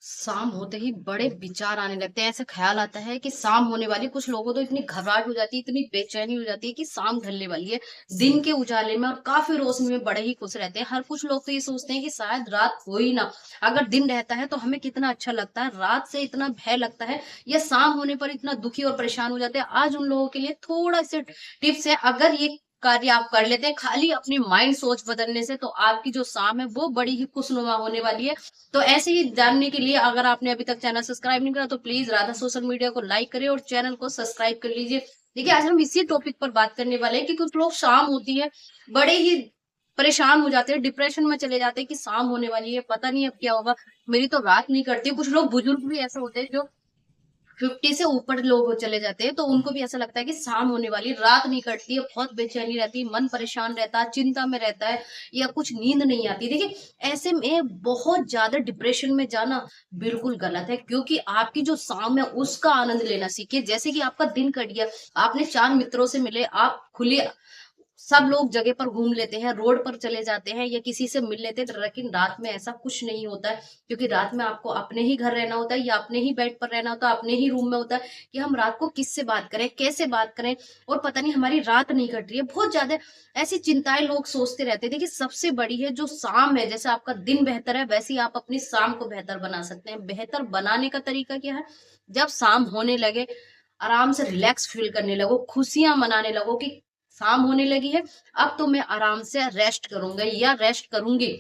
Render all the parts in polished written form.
शाम होते ही बड़े विचार आने लगते हैं। ऐसा ख्याल आता है कि शाम होने वाली है। कुछ लोगों को तो इतनी घबराहट हो जाती है, इतनी बेचैनी हो जाती है कि शाम ढलने वाली है। दिन के उजाले में और काफ़ी रोशनी में बड़े ही खुश रहते हैं। हर कुछ लोग तो ये सोचते हैं कि शायद रात हो ही ना। अगर दिन रहता है तो हमें कितना अच्छा लगता है, रात से इतना भय लगता है या शाम होने पर इतना दुखी और परेशान हो जाते हैं। आज उन लोगों के लिए थोड़ा-से टिप्स है, अगर ये कार्य आप कर लेते हैं खाली अपनी माइंड सोच बदलने से, तो आपकी जो शाम है वो बड़ी ही खुशनुमा होने वाली है। तो ऐसे ही जानने के लिए अगर आपने अभी तक चैनल सब्सक्राइब नहीं करा तो प्लीज राधा सोशल मीडिया को लाइक करें और चैनल को सब्सक्राइब कर लीजिए। देखिए, आज हम इसी टॉपिक पर बात करने वाले हैं कि कुछ लोग शाम होती है बड़े ही परेशान हो जाते हैं, डिप्रेशन में चले जाते हैं कि शाम होने वाली है, पता नहीं अब क्या होगा। मेरी तो रात नहीं करती। कुछ लोग बुजुर्ग भी ऐसे होते हैं जो 50 से ऊपर लोग चले जाते हैं, तो उनको भी ऐसा लगता है कि शाम होने वाली, रात नहीं कटती है, बहुत बेचैनी रहती है, मन परेशान रहता है, चिंता में रहता है या कुछ नींद नहीं आती। देखिए, ऐसे में बहुत ज़्यादा डिप्रेशन में जाना बिल्कुल गलत है, क्योंकि आपकी जो शाम है उसका आनंद लेना सीखिए। जैसे कि आपका दिन कट गया, आपने 4 मित्रों से मिले, आप खुले सब लोग जगह पर घूम लेते हैं, रोड पर चले जाते हैं या किसी से मिल लेते हैं, लेकिन रात में ऐसा कुछ नहीं होता है, क्योंकि रात में आपको अपने ही घर रहना होता है या अपने ही बेड पर रहना होता है, अपने ही रूम में होता है कि हम रात को किससे बात करें, कैसे बात करें, और पता नहीं हमारी रात नहीं कट रही है। बहुत ज़्यादा ऐसी चिंताएँ लोग सोचते रहते हैं। देखिए, सबसे बड़ी है जो शाम है, जैसे आपका दिन बेहतर है, वैसे ही आप अपनी शाम को बेहतर बना सकते हैं। बेहतर बनाने का तरीका क्या है? जब शाम होने लगे, आराम से रिलैक्स फ़ील करने लगो, खुशियाँ मनाने लगो कि शाम होने लगी है, अब तो मैं आराम से रेस्ट करूँगा या रेस्ट करूँगी।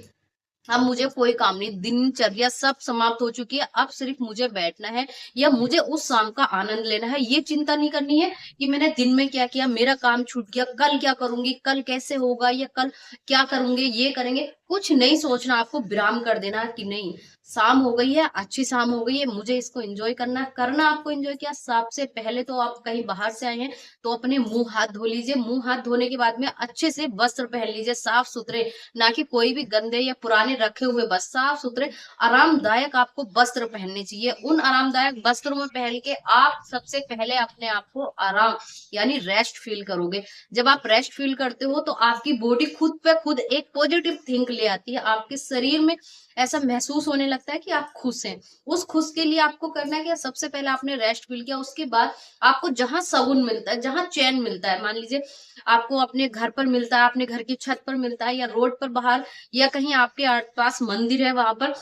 अब मुझे कोई काम नहीं, दिनचर्या सब समाप्त हो चुकी है, अब सिर्फ़ मुझे बैठना है या मुझे उस शाम का आनंद लेना है। ये चिंता नहीं करनी है कि मैंने दिन में क्या किया, मेरा काम छूट गया, कल क्या करूँगी, कल कैसे होगा या कल क्या करूँगे, ये करेंगे। कुछ नहीं सोचना, आपको विराम कर देना है कि नहीं, शाम हो गई है, अच्छी शाम हो गई है, मुझे इसको एन्जॉय करना है। करना आपको एन्जॉय क्या, सबसे पहले तो आप कहीं बाहर से आए हैं, तो अपने मुँह हाथ धो लीजिए। मुँह हाथ धोने के बाद में अच्छे से वस्त्र पहन लीजिए, साफ-सुथरे, ना कि कोई भी गंदे या पुराने रखे हुए, बस साफ-सुथरे आरामदायक आपको वस्त्र पहनने चाहिए। उन आरामदायक वस्त्रों में पहन के आप सबसे पहले अपने आप को आराम यानी रेस्ट फ़ील करोगे। जब आप रेस्ट फ़ील करते हो तो आपकी बॉडी खुद पे खुद एक पॉजिटिव थिंक ले आती है। आपके शरीर में ऐसा महसूस होने लगता है कि आप खुश हैं। उस खुश के लिए आपको करना है क्या, सबसे पहले आपने रेस्ट फ़ील किया, उसके बाद आपको जहाँ सुकून मिलता है, जहाँ चैन मिलता है, मान लीजिए आपको अपने घर पर मिलता है, अपने घर की छत पर मिलता है या रोड पर बाहर या कहीं आपके आस-पास मंदिर है वहाँ पर,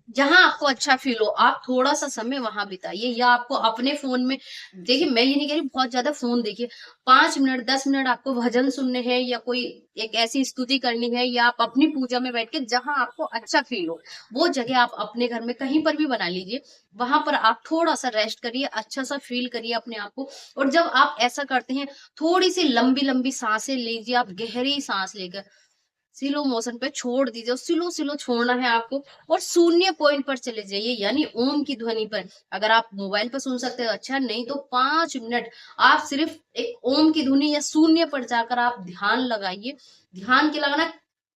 जहाँ आपको अच्छा फ़ील हो, आप थोड़ा-सा समय वहाँ बिताइए या आपको अपने फ़ोन में, देखिए, मैं ये नहीं कह रही बहुत ज़्यादा फ़ोन देखिए, 5 मिनट, 10 मिनट आपको भजन सुनने हैं या कोई एक ऐसी स्तुति करनी है या आप अपनी पूजा में बैठ के जहाँ आपको अच्छा फ़ील हो, वो जगह आप अपने घर में कहीं पर भी बना लीजिए। वहाँ पर आप थोड़ा-सा रेस्ट करिए, अच्छा-सा फ़ील करिए अपने आप को, और जब आप ऐसा करते हैं, थोड़ी-सी लंबी-लंबी साँसें लीजिए, आप गहरी साँस लेकर स्लो मोशन पे छोड़ दीजिए, स्लो स्लो छोड़ना है आपको, और शून्य पॉइंट पर चले जाइए यानी ओम की ध्वनि पर। अगर आप मोबाइल पर सुन सकते हो अच्छा, नहीं तो 5 मिनट आप सिर्फ एक ओम की ध्वनि या शून्य पर जाकर आप ध्यान लगाइए। ध्यान क्या लगाना,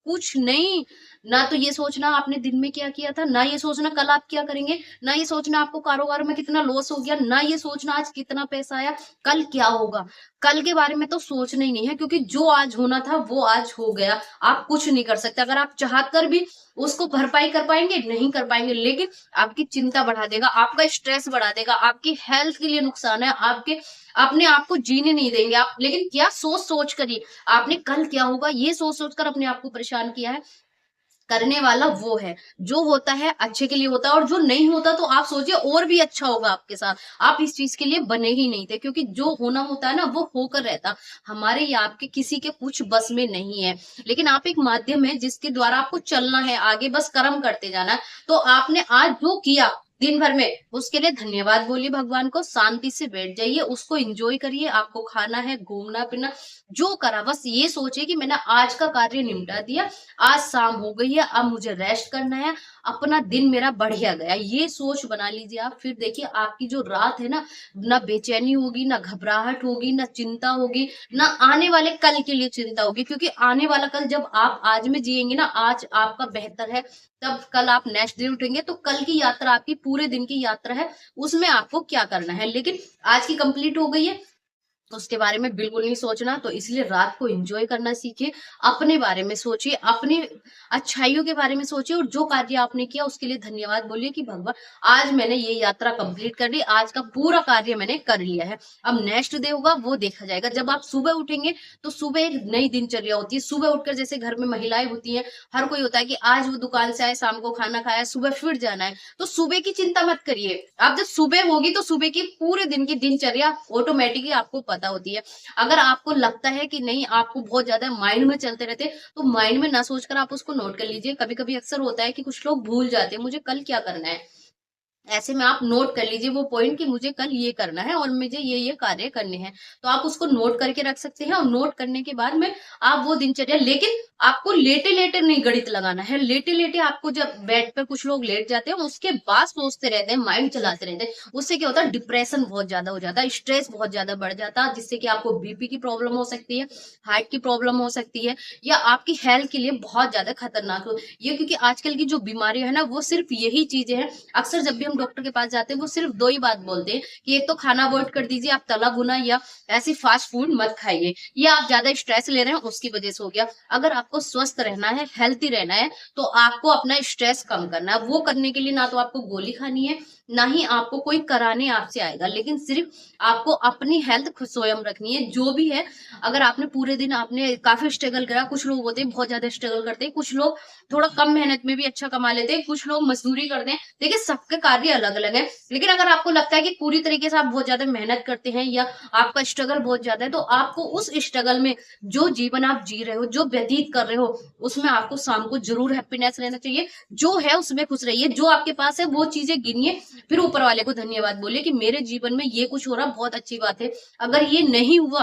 कुछ नहीं, ना तो ये सोचना आपने दिन में क्या किया था, ना ये सोचना कल आप क्या करेंगे, ना ये सोचना आपको कारोबार में कितना लॉस हो गया, ना ये सोचना आज कितना पैसा आया, कल क्या होगा। कल के बारे में तो सोचना ही नहीं है, क्योंकि जो आज होना था वो आज हो गया। आप कुछ नहीं कर सकते। अगर आप चाह कर भी उसको भरपाई कर पाएँगे? नहीं कर पाएँगे, लेकिन आपकी चिंता बढ़ा देगा, आपका स्ट्रेस बढ़ा देगा, आपकी हेल्थ के लिए नुकसान है, आपके अपने आप को जीने नहीं देंगे आप। लेकिन क्या सोच-सोच कर ही आपने कल क्या होगा ये सोच-सोच कर अपने आप को परेशान किया है। करने वाला वो है, जो होता है अच्छे के लिए होता है, और जो नहीं होता तो आप सोचिए और भी अच्छा होगा आपके साथ। आप इस चीज़ के लिए बने ही नहीं थे, क्योंकि जो होना होता है ना वो होकर रहता। हमारे या आपके किसी के कुछ बस में नहीं है। लेकिन आप एक माध्यम है जिसके द्वारा आपको चलना है आगे, बस कर्म करते जाना है। तो आपने आज जो किया दिन भर में, उसके लिए धन्यवाद बोलिए भगवान को, शांति से बैठ जाइए, उसको एन्जॉय करिए। आपको खाना है, घूमना-फिरना जो करा, बस ये सोचिए कि मैंने आज का कार्य निपटा दिया, आज शाम हो गई है, अब मुझे रेस्ट करना है, अपना दिन मेरा बढ़िया गया। ये सोच बना लीजिए आप, फिर देखिए आपकी जो रात है ना बेचैनी होगी, ना घबराहट होगी, ना चिंता होगी, ना आने वाले कल के लिए चिंता होगी, क्योंकि आने वाला कल जब आप आज में जिएँगे ना, आज आपका बेहतर है, तब कल आप नेक्स्ट डे उठेंगे, तो कल की यात्रा आपकी पूरे दिन की यात्रा है, उसमें आपको क्या करना है। लेकिन आज की कंप्लीट हो गई है, उसके बारे में बिल्कुल नहीं सोचना, तो इसलिए रात को एन्जॉय करना सीखिए, अपने बारे में सोचिए, अपनी अच्छाइयों के बारे में सोचिए और जो कार्य आपने किया उसके लिए धन्यवाद बोलिए कि भगवान आज मैंने ये यात्रा कंप्लीट कर ली, आज का पूरा कार्य मैंने कर लिया है। अब नेक्स्ट डे होगा वो देखा जाएगा। जब आप सुबह उठेंगे तो सुबह एक नई दिनचर्या होती है। सुबह उठकर जैसे घर में महिलाएँ होती हैं, हर कोई होता है कि आज वो दुकान से आए, शाम को खाना खाया, सुबह फिर जाना है। तो सुबह की चिंता मत करिए। आप जब सुबह होगी तो सुबह की पूरे दिन की दिनचर्या ऑटोमेटिकली आपको पता होती है। अगर आपको लगता है कि नहीं आपको बहुत ज्यादा माइंड में चलते रहते, तो माइंड में ना सोचकर आप उसको नोट कर लीजिए। कभी कभी अक्सर होता है कि कुछ लोग भूल जाते हैं मुझे कल क्या करना है, ऐसे में आप नोट कर लीजिए वो पॉइंट कि मुझे कल ये करना है और मुझे ये कार्य करने हैं। तो आप उसको नोट करके रख सकते हैं और नोट करने के बाद में आप वो दिनचर्या, लेकिन आपको लेटे-लेटे नहीं गणित लगाना है। लेटे-लेटे आपको जब बेड पे कुछ लोग लेट जाते हैं, उसके बाद सोचते रहते हैं, माइंड चलाते रहते हैं। उससे क्या होता है डिप्रेशन बहुत ज़्यादा हो जाता है, स्ट्रेस बहुत ज़्यादा बढ़ जाता है, जिससे कि आपको बीपी की प्रॉब्लम हो सकती है, हार्ट की प्रॉब्लम हो सकती है या आपकी हेल्थ के लिए बहुत ज़्यादा खतरनाक हो। ये क्योंकि आजकल की जो बीमारियाँ है ना, वो सिर्फ़ यही चीज़ें हैं। अक्सर जब भी हम डॉक्टर के पास जाते हैं वो सिर्फ 2 ही बात बोलते हैं कि एक तो खाना अवॉइड कर दीजिए, आप तला भुना या ऐसी फास्ट फूड मत खाइए, या आप ज़्यादा स्ट्रेस ले रहे हैं उसकी वज़ह से हो गया। अगर आपको स्वस्थ रहना है, हेल्थी रहना है, तो आपको अपना स्ट्रेस कम करना है। वो करने के लिए ना तो आपको गोली खानी है, ना ही आपको कोई कराने आपसे आएगा, लेकिन सिर्फ आपको अपनी हेल्थ खुद स्वयं रखनी है। जो भी है, अगर आपने पूरे दिन आपने काफ़ी स्ट्रगल करा, कुछ लोग होते हैं बहुत ज़्यादा स्ट्रगल करते हैं, कुछ लोग थोड़ा कम मेहनत में भी अच्छा कमा लेते हैं, कुछ लोग मज़दूरी करते हैं। देखिए सबके कार्य अलग-अलग है, लेकिन अगर आपको लगता है कि पूरी तरीके से आप बहुत ज़्यादा मेहनत करते हैं या आपका स्ट्रगल बहुत ज़्यादा है, तो आपको उस स्ट्रगल में जो जीवन आप जी रहे हो, जो व्यतीत कर रहे हो, उसमें आपको शाम को ज़रूर हैप्पीनेस रहना चाहिए। जो है उसमें खुश रहिए, जो आपके पास है वो चीज़ें गिनिए, फिर ऊपर वाले को धन्यवाद बोलिए कि मेरे जीवन में ये कुछ हो रहा बहुत अच्छी बात है। अगर ये नहीं हुआ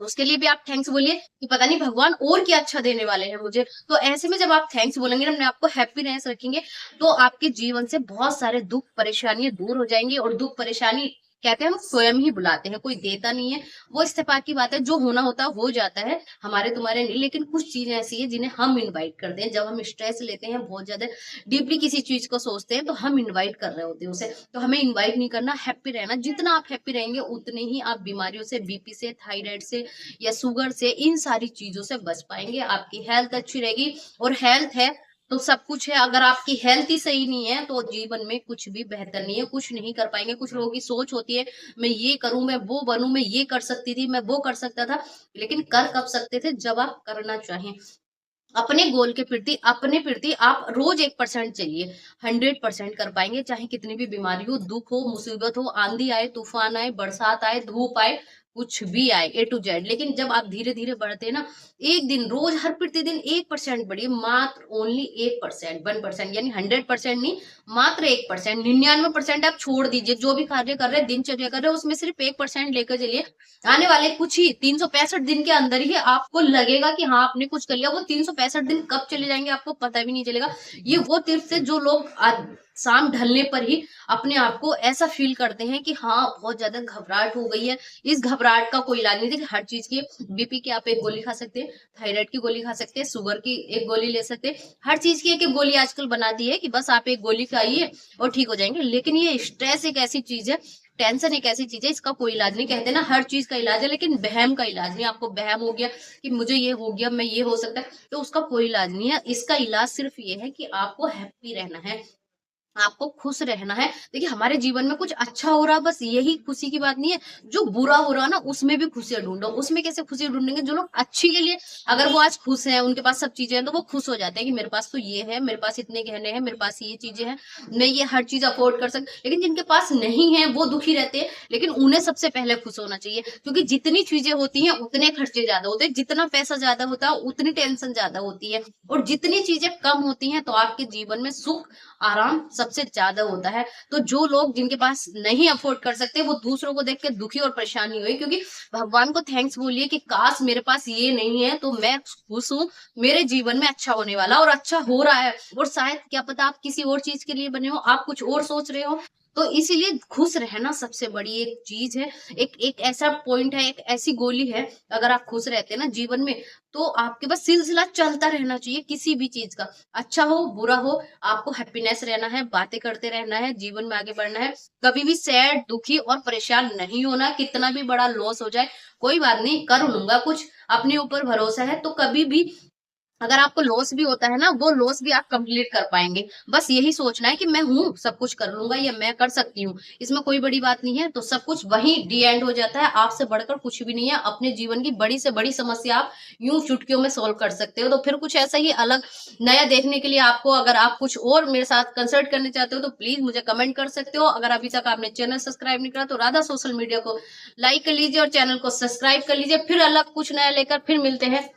तो उसके लिए भी आप थैंक्स बोलिए कि पता नहीं भगवान और क्या अच्छा देने वाले हैं मुझे। तो ऐसे में जब आप थैंक्स बोलेंगे ना, अपने आप को हैप्पीनेस रखेंगे, तो आपके जीवन से बहुत सारे दुःख परेशानियाँ दूर हो जाएँगी और दुःख परेशानी कहते हैं हम स्वयं ही बुलाते हैं, कोई देता नहीं है। वो इत्तेफ़ाक की बात है, जो होना होता है हो जाता है, हमारे तुम्हारे नहीं। लेकिन कुछ चीज़ें ऐसी हैं जिन्हें हम इनवाइट करते हैं। जब हम स्ट्रेस लेते हैं, बहुत ज़्यादा डीपली किसी चीज़ को सोचते हैं, तो हम इनवाइट कर रहे होते हैं उसे। तो हमें इनवाइट नहीं करना, हैप्पी रहना। जितना आप हैप्पी रहेंगे, उतने ही आप बीमारियों से, बीपी से, थायराइड से या शुगर से, इन सारी चीज़ों से बच पाएँगे। आपकी हेल्थ अच्छी रहेगी और हेल्थ है तो सब कुछ है। अगर आपकी हेल्थ ही सही नहीं है तो जीवन में कुछ भी बेहतर नहीं है, कुछ नहीं कर पाएँगे। कुछ लोगों की सोच होती है मैं ये करूँ, मैं वो बनूँ, मैं ये कर सकती थी, मैं वो कर सकता था। लेकिन कर कब सकते थे? जब आप करना चाहें। अपने प्रति आप रोज़ 1% चलिए, 100% कर पाएँगे, चाहे कितनी भी बीमारी हो, दुःख हो, मुसीबत हो, आँधी आए, तूफ़ान आए, बरसात आए, धूप आए, कुछ भी आए, ए टू ज़ेड। लेकिन जब आप धीरे-धीरे बढ़ते हैं ना, एक दिन रोज़ हर प्रतिदिन 1% बढ़िए, मात्र ओनली 1%, 1% यानी 100% नहीं, मात्र 1%, 99% आप छोड़ दीजिए। जो भी कार्य कर रहे हैं, दिनचर्या कर रहे हैं, उसमें सिर्फ़ 1% लेकर चलिए। आने वाले कुछ ही 365 दिन के अंदर ही आपको लगेगा कि हाँ, आपने कुछ कर लिया। वो 365 दिन कब चले जाएँगे आपको पता भी नहीं चलेगा। ये वो टिप्स है जो लोग शाम ढलने पर ही अपने आप को ऐसा फ़ील करते हैं कि हाँ, बहुत ज़्यादा घबराहट हो गई है। इस घबराहट का कोई इलाज नहीं। देखिए हर चीज़ की बीपी की आप एक गोली खा सकते हैं, थायराइड की गोली खा सकते हैं, शुगर की एक गोली ले सकते हैं। हर चीज़ की एक-एक गोली आजकल बना दी है कि बस आप एक गोली खाइए और ठीक हो जाएँगे। लेकिन ये स्ट्रेस एक ऐसी चीज़ है, टेंशन एक ऐसी चीज़ है, इसका कोई इलाज नहीं। कहते हैं ना हर चीज़ का इलाज है, लेकिन वहम का इलाज नहीं। आपको वहम हो गया कि मुझे ये हो गया, मैं ये हो सकता है, तो उसका कोई इलाज नहीं है। इसका इलाज सिर्फ़ ये है कि आपको हैप्पी रहना है, आपको खुश रहना है। देखिए हमारे जीवन में कुछ अच्छा हो रहा है, बस यही खुशी की बात नहीं है। जो बुरा हो रहा है ना, उसमें भी खुशियाँ ढूँढो। उसमें कैसे खुशी ढूँढेंगे? जो लोग अच्छी के लिए, अगर वो आज खुश हैं, उनके पास सब चीज़ें हैं, तो वो खुश हो जाते हैं कि मेरे पास तो ये है, मेरे पास इतने गहने हैं, मेरे पास ये चीज़ें हैं, मैं ये हर चीज़ अफ़ोर्ड कर लेकिन जिनके पास नहीं है, वो दुखी रहते हैं। लेकिन उन्हें सबसे पहले खुश होना चाहिए, क्योंकि जितनी चीज़ें होती हैं, उतने खर्चे ज़्यादा होते हैं। जितना पैसा ज़्यादा होता है, उतनी टेंशन ज़्यादा होती है और जितनी चीज़ें कम होती हैं, तो आपके जीवन में सुख आराम सबसे ज़्यादा होता है। तो जो लोग जिनके पास नहीं अफ़ोर्ड कर सकते, वो दूसरों को देख के दुखी और परेशानी हुई, क्योंकि भगवान को थैंक्स बोलिए कि काश मेरे पास ये नहीं है, तो मैं खुश हूँ, मेरे जीवन में अच्छा होने वाला और अच्छा हो रहा है। और शायद क्या पता आप किसी और चीज़ के लिए बने हो, आप कुछ और सोच रहे हो, तो इसीलिए खुश रहना सबसे बड़ी एक चीज़ है, एक ऐसा पॉइंट है, एक ऐसी गोली है, अगर आप खुश रहते हैं ना जीवन में, तो आपके पास सिलसिला चलता रहना चाहिए किसी भी चीज़ का। अच्छा हो, बुरा हो, आपको हैप्पीनेस रहना है, बातें करते रहना है, जीवन में आगे बढ़ना है। कभी भी सैड, दुखी और परेशान नहीं होना, कितना भी बड़ा लॉस हो जाए, कोई बात नहीं, कर लूँगा कुछ, अपने ऊपर भरोसा है, तो कभी भी अगर आपको लॉस भी होता है ना, वो लॉस भी आप कंप्लीट कर पाएँगे। बस यही सोचना है कि मैं हूँ, सब कुछ कर लूँगा या मैं कर सकती हूँ, इसमें कोई बड़ी बात नहीं है। तो सब कुछ वहीं दी एंड हो जाता है, आपसे बढ़कर कुछ भी नहीं है। अपने जीवन की बड़ी से बड़ी समस्या आप यूँ चुटकियों में सॉल्व कर सकते हो। तो फिर कुछ ऐसा ही अलग नया देखने के लिए आपको, अगर आप कुछ और मेरे साथ कंसल्ट करना चाहते हो, तो प्लीज़ मुझे कमेंट कर सकते हो। अगर अभी तक आपने चैनल सब्सक्राइब नहीं करा, तो राधा सोशल मीडिया को लाइक कर लीजिए और चैनल को सब्सक्राइब कर लीजिए। फिर अलग कुछ नया लेकर फिर मिलते हैं।